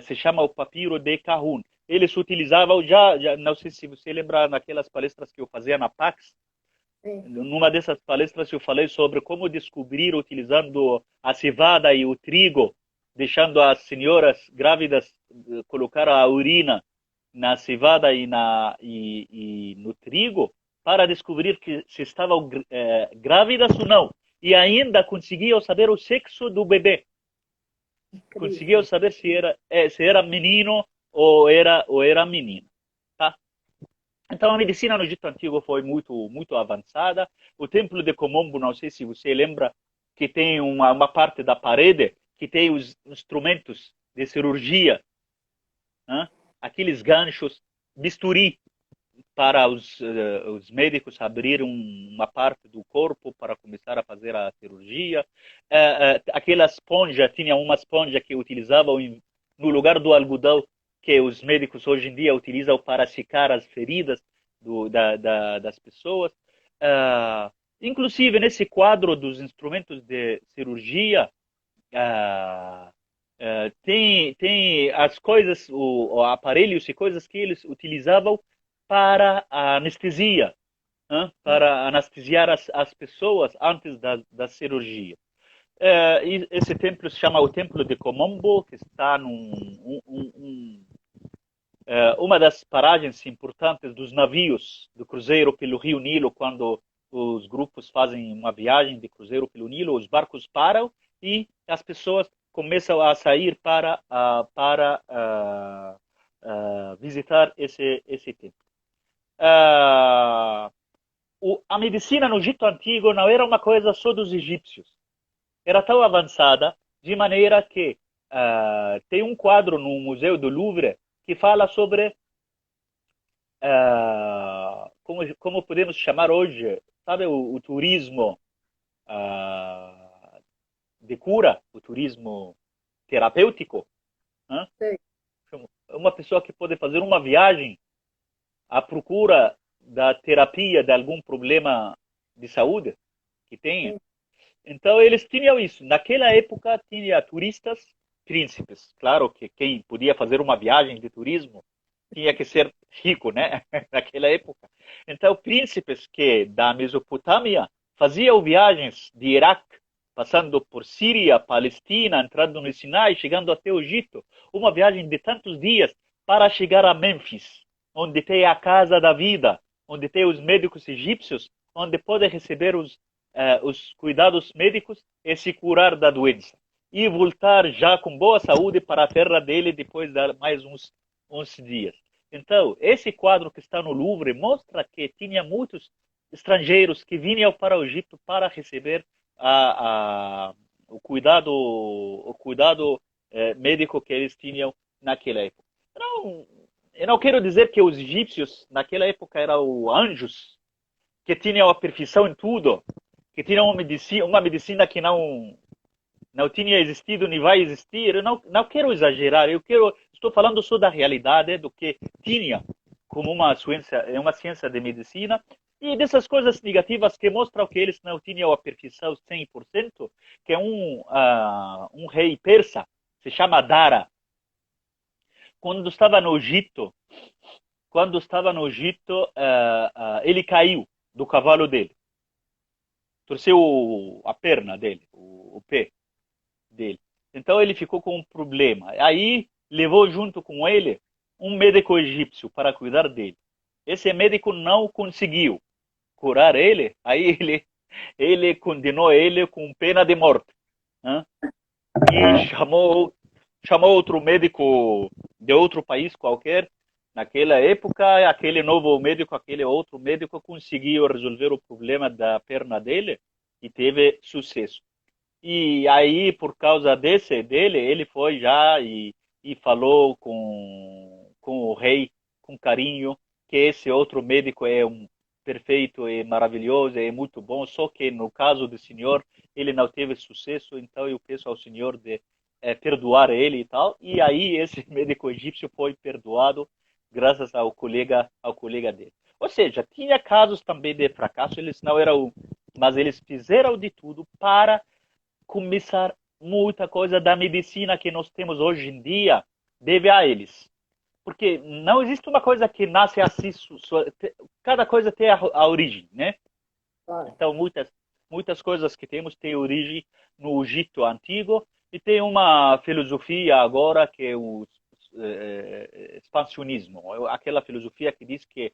Se chama o papiro de Kahun. Eles utilizavam, já não sei se você lembra, naquelas palestras que eu fazia na Pax, numa dessas palestras eu falei sobre como descobrir utilizando a cevada e o trigo, deixando as senhoras grávidas colocar a urina na cevada e no trigo para descobrir que se estavam grávidas ou não. E ainda conseguiam saber o sexo do bebê. Conseguiam saber se era menino ou era menina. Tá? Então a medicina no Egito Antigo foi muito avançada. O Templo de Komombo, não sei se você lembra, que tem uma parte da parede que tem os instrumentos de cirurgia, né? Aqueles ganchos, bisturi, para os médicos abrirem uma parte do corpo para começar a fazer a cirurgia. Aquela esponja, tinha uma esponja que utilizavam no lugar do algodão, que os médicos hoje em dia utilizam para secar as feridas das pessoas. Inclusive, nesse quadro dos instrumentos de cirurgia, tem as coisas, aparelhos e coisas que eles utilizavam para a anestesia, para anestesiar as pessoas antes da cirurgia. Esse templo se chama o Templo de Komombo, que está uma das paragens importantes dos navios do cruzeiro pelo Rio Nilo. Quando os grupos fazem uma viagem de cruzeiro pelo Nilo, os barcos param e as pessoas começam a sair para visitar esse templo. A medicina no Egito Antigo não era uma coisa só dos egípcios. Era tão avançada de maneira que tem um quadro no Museu do Louvre que fala sobre como podemos chamar hoje, sabe, o turismo de cura, o turismo terapêutico. Uma pessoa que pode fazer uma viagem à procura da terapia de algum problema de saúde que tenha. Então, eles tinham isso. Naquela época, tinha turistas, príncipes. Claro que quem podia fazer uma viagem de turismo tinha que ser rico, né? Naquela época. Então, príncipes que da Mesopotâmia faziam viagens de Iraque, passando por Síria, Palestina, entrando no Sinai, chegando até o Egito. Uma viagem de tantos dias para chegar a Mênfis, onde tem a casa da vida, onde tem os médicos egípcios, onde pode receber os cuidados médicos e se curar da doença. E voltar já com boa saúde para a terra dele depois de mais uns dias. Então, esse quadro que está no Louvre mostra que tinha muitos estrangeiros que vinham para o Egito para receber o cuidado médico que eles tinham naquela época. Então, eu não quero dizer que os egípcios naquela época eram anjos, que tinham a perfeição em tudo, que tinham uma medicina que não tinha existido nem vai existir. Eu não quero exagerar, estou falando só da realidade do que tinha como uma ciência de medicina, e dessas coisas negativas que mostram que eles não tinham a perfeição 100%, que é um rei persa, se chama Dara. Quando estava no Egito, ele caiu do cavalo dele. Torceu a perna dele, o pé dele. Então ele ficou com um problema. Aí levou junto com ele um médico egípcio para cuidar dele. Esse médico não conseguiu curar ele. Aí ele ele condenou ele com pena de morte, né? E chamou outro médico de outro país qualquer. Naquela época, aquele novo médico, aquele outro médico conseguiu resolver o problema da perna dele e teve sucesso. E aí, por causa dele, ele foi já e falou com o rei, com carinho, que esse outro médico é um perfeito, é maravilhoso, é muito bom, só que no caso do senhor, ele não teve sucesso, então eu peço ao senhor de perdoar ele e tal. E aí esse médico egípcio foi perdoado graças ao colega dele. Ou seja, tinha casos também de fracasso, eles não eram, mas eles fizeram de tudo para começar muita coisa da medicina que nós temos hoje em dia deve a eles. Porque não existe uma coisa que nasce assim, cada coisa tem a origem, né? Claro. Então, muitas coisas que temos têm origem no Egito Antigo e tem uma filosofia agora que é o expansionismo, aquela filosofia que diz que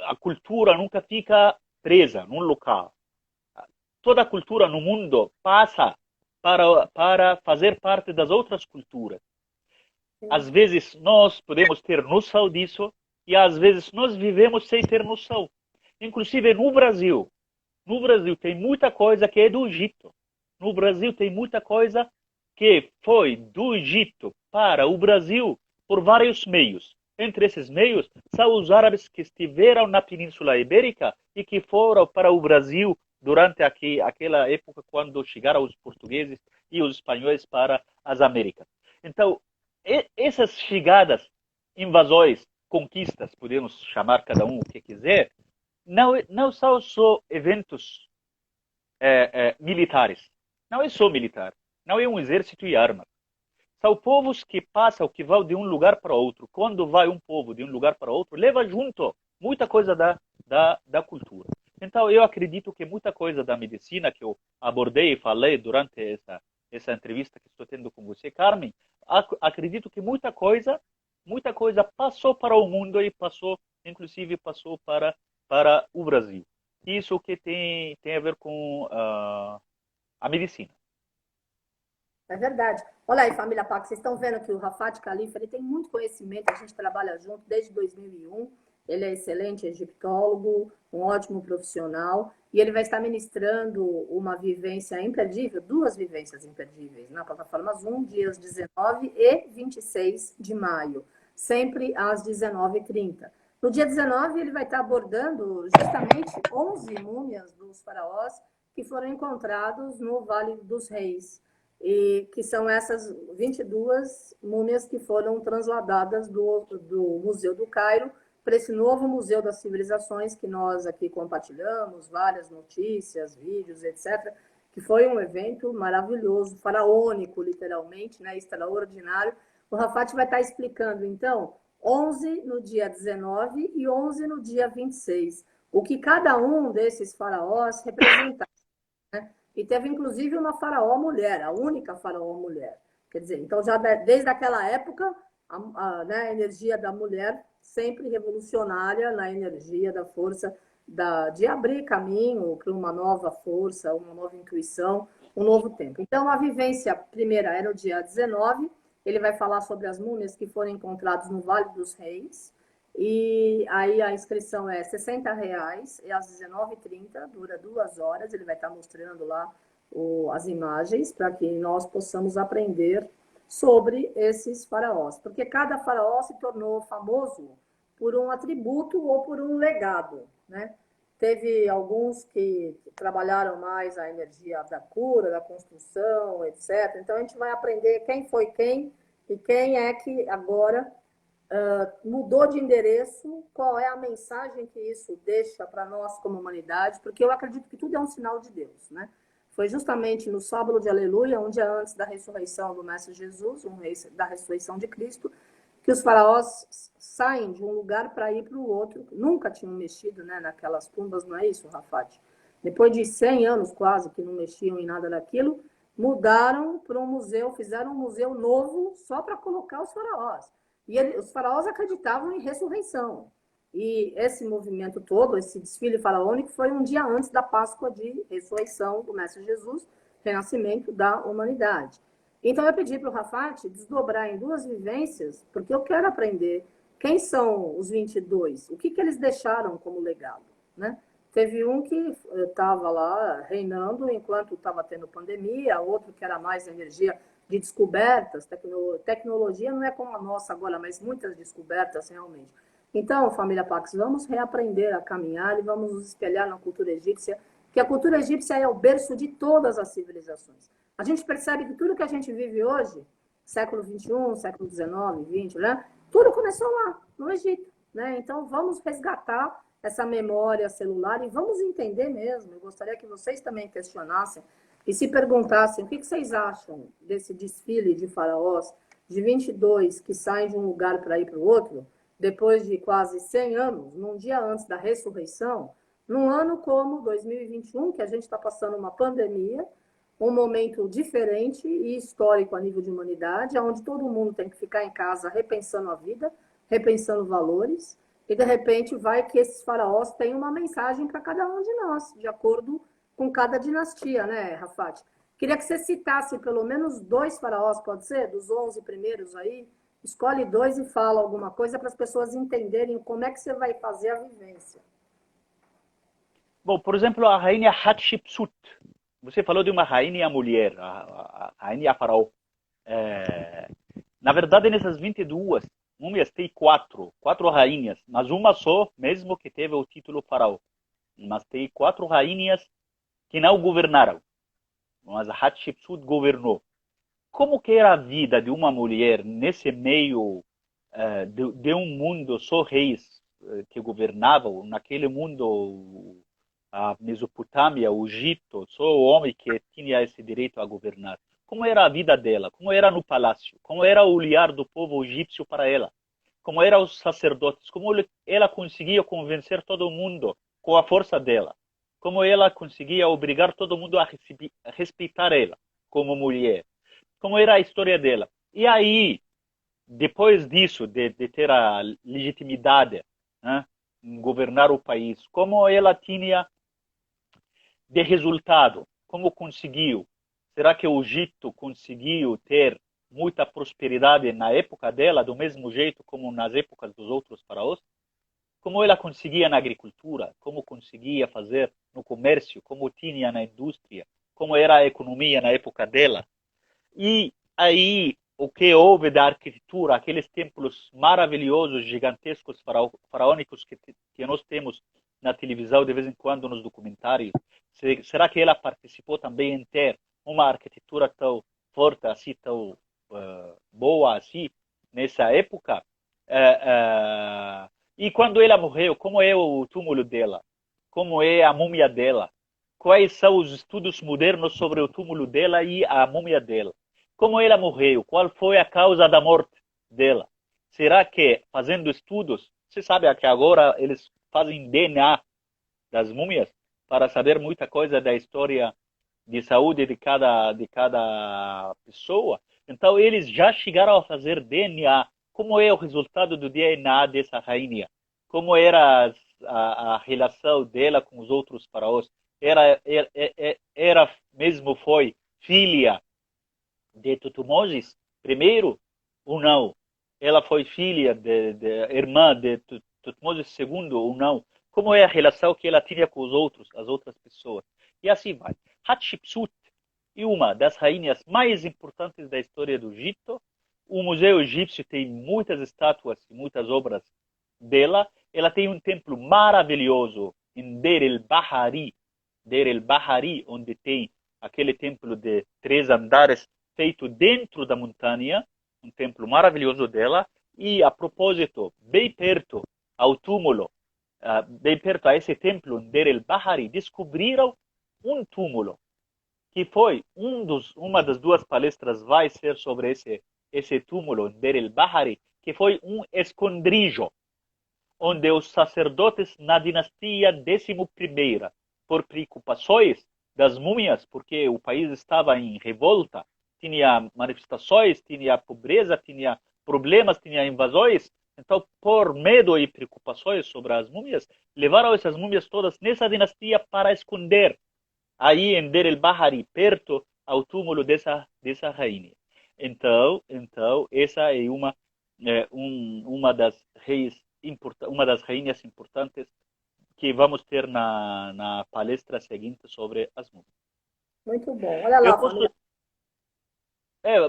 a cultura nunca fica presa num local. Toda cultura no mundo passa para fazer parte das outras culturas. Às vezes nós podemos ter noção disso e às vezes nós vivemos sem ter noção. Inclusive no Brasil tem muita coisa que é do Egito. No Brasil tem muita coisa que foi do Egito para o Brasil por vários meios. Entre esses meios são os árabes que estiveram na Península Ibérica e que foram para o Brasil durante aquela época quando chegaram os portugueses e os espanhóis para as Américas. Então, essas chegadas, invasões, conquistas, podemos chamar cada um o que quiser, não são só eventos militares. Não é só militar. Não é um exército e armas. São povos que passam, que vão de um lugar para outro. Quando vai um povo de um lugar para outro, leva junto muita coisa da cultura. Então, eu acredito que muita coisa da medicina que eu abordei e falei durante essa entrevista que estou tendo com você, Carmen, acredito que muita coisa passou para o mundo e inclusive passou para o Brasil. Isso que tem a ver com a medicina. É verdade. Olha aí, família Paco, vocês estão vendo que o Rafat Khalifa, ele tem muito conhecimento, a gente trabalha junto desde 2001, ele é excelente egiptólogo, um ótimo profissional, e ele vai estar ministrando uma vivência imperdível, duas vivências imperdíveis, na plataforma Zoom, dias 19 e 26 de maio, sempre às 19h30. No dia 19, ele vai estar abordando justamente 11 múmias dos faraós que foram encontrados no Vale dos Reis, e que são essas 22 múmias que foram transladadas do Museu do Cairo para esse novo Museu das Civilizações que nós aqui compartilhamos, várias notícias, vídeos, etc., que foi um evento maravilhoso, faraônico, literalmente, né, extraordinário. O Rafat vai estar explicando, então, 11 no dia 19 e 11 no dia 26, o que cada um desses faraós representava, né? E teve, inclusive, uma faraó mulher, a única faraó mulher. Quer dizer, então, já desde aquela época, né, a energia da mulher sempre revolucionária na energia da força de abrir caminho para uma nova força, uma nova intuição, um novo tempo. Então, a vivência primeira era no dia 19, ele vai falar sobre as múmias que foram encontradas no Vale dos Reis, e aí a inscrição é R$60, é às 19h30, dura 2 horas, ele vai estar mostrando lá as imagens para que nós possamos aprender sobre esses faraós, porque cada faraó se tornou famoso por um atributo ou por um legado, né? Teve alguns que trabalharam mais a energia da cura, da construção, etc. Então a gente vai aprender quem foi quem e quem é que agora mudou de endereço, qual é a mensagem que isso deixa para nós como humanidade, porque eu acredito que tudo é um sinal de Deus, né? Foi justamente no sábado de Aleluia, um dia antes da ressurreição do Mestre Jesus, da ressurreição de Cristo, que os faraós saem de um lugar para ir para o outro. Nunca tinham mexido, né, naquelas tumbas, não é isso, Rafat? Depois de 100 anos quase que não mexiam em nada daquilo, mudaram para um museu, fizeram um museu novo só para colocar os faraós. E os faraós acreditavam em ressurreição. E esse movimento todo, esse desfile faraônico, foi um dia antes da Páscoa de ressurreição do Mestre Jesus, renascimento da humanidade. Então eu pedi para o Rafat desdobrar em duas vivências, porque eu quero aprender quem são os 22, o que eles deixaram como legado, né? Teve um que estava lá reinando enquanto estava tendo pandemia, outro que era mais energia de descobertas, tecnologia não é como a nossa agora, mas muitas descobertas realmente. Então, família Pax, vamos reaprender a caminhar e vamos nos espelhar na cultura egípcia, que a cultura egípcia é o berço de todas as civilizações. A gente percebe que tudo que a gente vive hoje, século XXI, século XIX, XX, né? Tudo começou lá, no Egito, né? Então, vamos resgatar essa memória celular e vamos entender mesmo. Eu gostaria que vocês também questionassem e se perguntassem o que vocês acham desse desfile de faraós, de 22 que saem de um lugar para ir para o outro, depois de quase 100 anos, num dia antes da ressurreição, num ano como 2021, que a gente está passando uma pandemia, um momento diferente e histórico a nível de humanidade, onde todo mundo tem que ficar em casa repensando a vida, repensando valores, e de repente vai que esses faraós têm uma mensagem para cada um de nós, de acordo com cada dinastia, né, Rafat? Queria que você citasse pelo menos 2 faraós, pode ser? Dos 11 primeiros aí, escolhe 2 e fala alguma coisa para as pessoas entenderem como é que você vai fazer a vivência. Bom, por exemplo, a rainha Hatshepsut. Você falou de uma rainha mulher, a rainha faraó. Na verdade, nessas 22 múmias tem 4 rainhas, mas uma só, mesmo que teve o título faraó. Mas tem 4 rainhas que não governaram, mas a Hatshepsut governou. Como que era a vida de uma mulher nesse meio de um mundo só reis que governavam, naquele mundo, a Mesopotâmia, o Egito, só o homem que tinha esse direito a governar? Como era a vida dela? Como era no palácio? Como era o olhar do povo egípcio para ela? Como eram os sacerdotes? Como ela conseguia convencer todo mundo com a força dela? Como ela conseguia obrigar todo mundo a respeitar ela como mulher? Como era a história dela? E aí, depois disso, de ter a legitimidade, né, em governar o país, como ela tinha de resultado? Como conseguiu? Será que o Egito conseguiu ter muita prosperidade na época dela, do mesmo jeito como nas épocas dos outros faraós? Como ela conseguia na agricultura? Como conseguia fazer no comércio? Como tinha na indústria? Como era a economia na época dela? E aí, o que houve da arquitetura, aqueles templos maravilhosos, gigantescos, faraônicos que nós temos na televisão de vez em quando nos documentários, será que ela participou também em ter uma arquitetura tão forte, assim, tão boa assim, nessa época? E quando ela morreu, como é o túmulo dela? Como é a múmia dela? Quais são os estudos modernos sobre o túmulo dela e a múmia dela? Como ela morreu? Qual foi a causa da morte dela? Será que, fazendo estudos, você sabe que agora eles fazem DNA das múmias para saber muita coisa da história de saúde de cada pessoa? Então, eles já chegaram a fazer DNA. Como é o resultado do DNA dessa rainha? Como era a relação dela com os outros faraós? Era mesmo foi filha de Tutmoses primeiro ou não? Ela foi filha irmã de Tutmoses segundo ou não? Como é a relação que ela tinha com as outras pessoas? E assim vai. Hatshepsut é uma das rainhas mais importantes da história do Egito. O Museu Egípcio tem muitas estátuas e muitas obras dela. Ela tem um templo maravilhoso em Deir el-Bahari, onde tem aquele templo de 3 andares feito dentro da montanha, um templo maravilhoso dela. E a propósito, bem perto ao túmulo, bem perto a esse templo, em Deir el-Bahari, descobriram um túmulo que foi uma das 2 palestras vai ser sobre esse túmulo, Deir el-Bahari, que foi um esconderijo, onde os sacerdotes na dinastia 11ª, por preocupações das múmias, porque o país estava em revolta, tinha manifestações, tinha pobreza, tinha problemas, tinha invasões, Então, por medo e preocupações sobre as múmias, levaram essas múmias todas nessa dinastia para esconder aí em Der el Bahari, perto ao túmulo dessa rainha. Então essa é uma das uma das rainhas importantes que vamos ter na palestra seguinte sobre as múmias. Muito bom. Olha Eu lá, posso, família.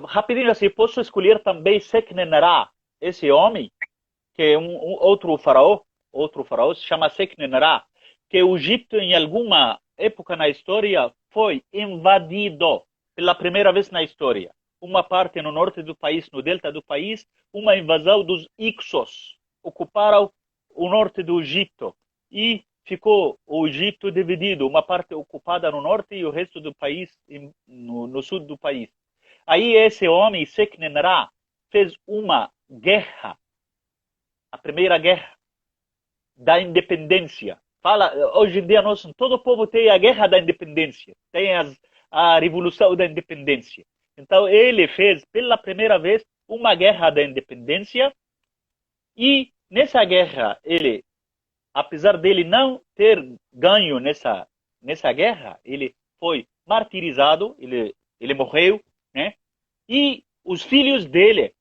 rapidinho assim, posso escolher também Seknenra, esse homem, que é outro faraó, se chama Seknenra, que o Egito, em alguma época na história, foi invadido pela primeira vez na história. Uma parte no norte do país, no delta do país, uma invasão dos Ixos. Ocuparam o norte do Egito e ficou o Egito dividido, uma parte ocupada no norte e o resto do país no sul do país. Aí esse homem, Seknenra, fez uma guerra, a primeira guerra da independência. Fala, hoje em dia todo o povo tem a guerra da independência, tem a revolução da independência. Então ele fez pela primeira vez uma guerra da independência e nessa guerra ele, apesar dele não ter ganho nessa guerra, ele foi martirizado, ele morreu, né? E os filhos dele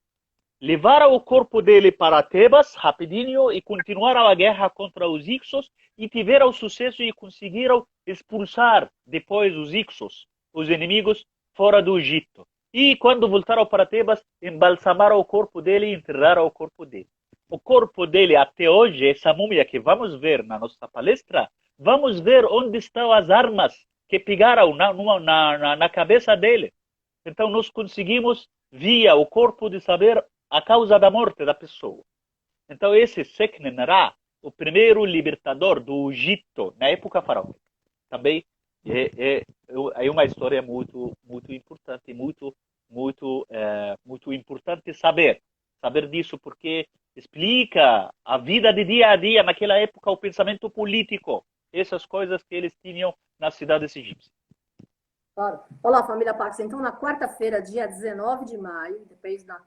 levaram o corpo dele para Tebas rapidinho e continuaram a guerra contra os Ixos e tiveram sucesso e conseguiram expulsar depois os Ixos, os inimigos, fora do Egito. E quando voltaram para Tebas, embalsamaram o corpo dele e enterraram o corpo dele. O corpo dele, até hoje, essa múmia que vamos ver na nossa palestra, vamos ver onde estão as armas que pegaram na cabeça dele. Então, nós conseguimos, via o corpo, de saber a causa da morte da pessoa. Então, esse Seknenra, o primeiro libertador do Egito, na época faraônica, também é uma história muito importante, muito importante saber disso, porque explica a vida de dia a dia naquela época, o pensamento político, essas coisas que eles tinham nas cidades egípcias. Claro. Olá, família Pax. Então, na quarta-feira, dia 19 de maio, depois na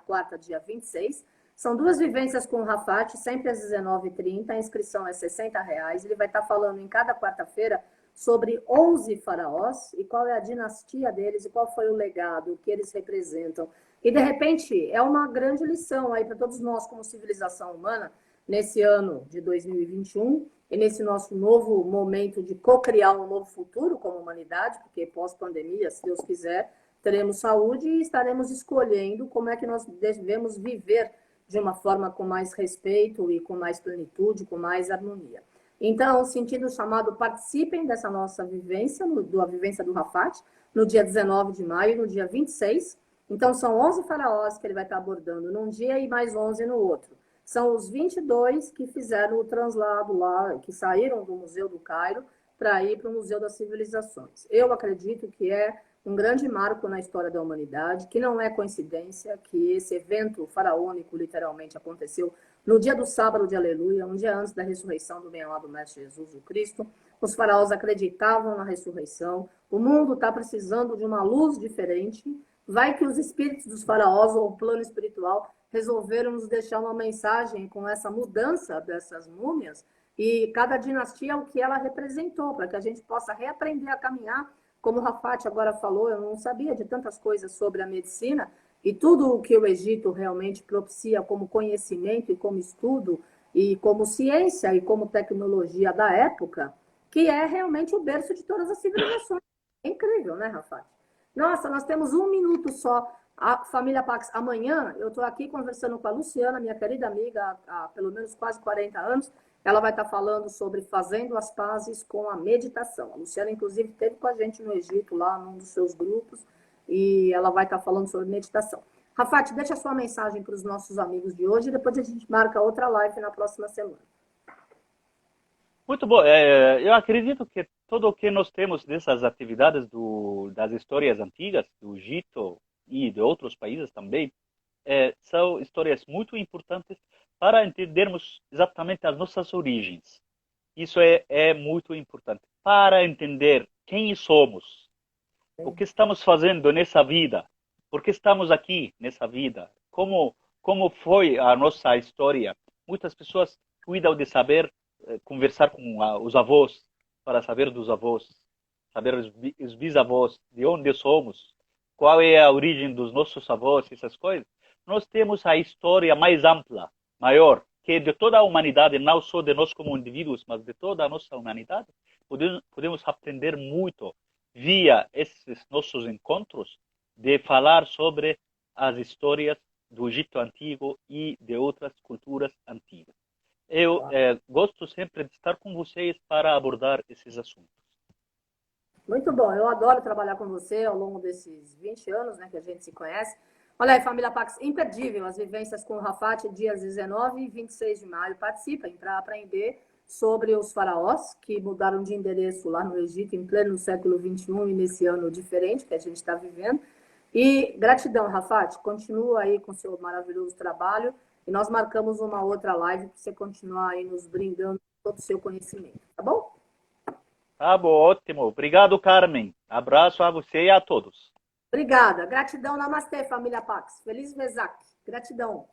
quarta, dia 26, são duas vivências com o Rafat, sempre às 19h30. A inscrição é R$60. Ele vai estar falando em cada quarta-feira sobre 11 faraós e qual é a dinastia deles e qual foi o legado, o que eles representam. E, de repente, é uma grande lição aí para todos nós como civilização humana, nesse ano de 2021, e nesse nosso novo momento de co-criar um novo futuro como humanidade, porque pós-pandemia, se Deus quiser, teremos saúde e estaremos escolhendo como é que nós devemos viver de uma forma com mais respeito e com mais plenitude, com mais harmonia. Então, sentindo o chamado, participem dessa nossa vivência, a vivência do Rafat, no dia 19 de maio e no dia 26. Então, são 11 faraós que ele vai estar abordando num dia e mais 11 no outro. São os 22 que fizeram o translado lá, que saíram do Museu do Cairo para ir para o Museu das Civilizações. Eu acredito que é um grande marco na história da humanidade, que não é coincidência que esse evento faraônico literalmente aconteceu no dia do sábado de Aleluia, um dia antes da ressurreição do bem-amado Mestre Jesus, o Cristo. Os faraós acreditavam na ressurreição. O mundo está precisando de uma luz diferente. Vai que os espíritos dos faraós ou o plano espiritual resolveram nos deixar uma mensagem com essa mudança dessas múmias e cada dinastia o que ela representou, para que a gente possa reaprender a caminhar. Como o Rafat agora falou, eu não sabia de tantas coisas sobre a medicina e tudo o que o Egito realmente propicia como conhecimento e como estudo e como ciência e como tecnologia da época, que é realmente o berço de todas as civilizações. É incrível, né, Rafat? Nossa, nós temos um minuto só. A família Pax, amanhã eu estou aqui conversando com a Luciana, minha querida amiga, há pelo menos quase 40 anos. Ela vai estar falando sobre fazendo as pazes com a meditação. A Luciana, inclusive, esteve com a gente no Egito, lá num dos seus grupos, e ela vai estar falando sobre meditação. Rafat, deixa a sua mensagem para os nossos amigos de hoje e depois a gente marca outra live na próxima semana. Muito bom. Eu acredito que tudo o que nós temos dessas atividades das histórias antigas, do Egito e de outros países também, são histórias muito importantes para entendermos exatamente as nossas origens. Isso é muito importante. Para entender quem somos, o que estamos fazendo nessa vida, por que estamos aqui nessa vida, como como foi a nossa história. Muitas pessoas cuidam de saber conversar com os avós, para saber dos avós, saber os bisavós, de onde somos, qual é a origem dos nossos avós, essas coisas. Nós temos a história mais ampla, maior, que é de toda a humanidade, não só de nós como indivíduos, mas de toda a nossa humanidade. Podemos aprender muito via esses nossos encontros, de falar sobre as histórias do Egito Antigo e de outras culturas antigas. Eu gosto sempre de estar com vocês para abordar esses assuntos. Muito bom, eu adoro trabalhar com você ao longo desses 20 anos, né, que a gente se conhece. Olha aí, família Pax, imperdível as vivências com o Rafat, dias 19 e 26 de maio. Participem para aprender sobre os faraós que mudaram de endereço lá no Egito em pleno século XXI e nesse ano diferente que a gente está vivendo. E gratidão, Rafat, continua aí com o seu maravilhoso trabalho e nós marcamos uma outra live para você continuar aí nos brindando todo o seu conhecimento, tá bom? Tá bom, ótimo. Obrigado, Carmen. Abraço a você e a todos. Obrigada. Gratidão. Namastê, família Pax. Feliz Vesak. Gratidão.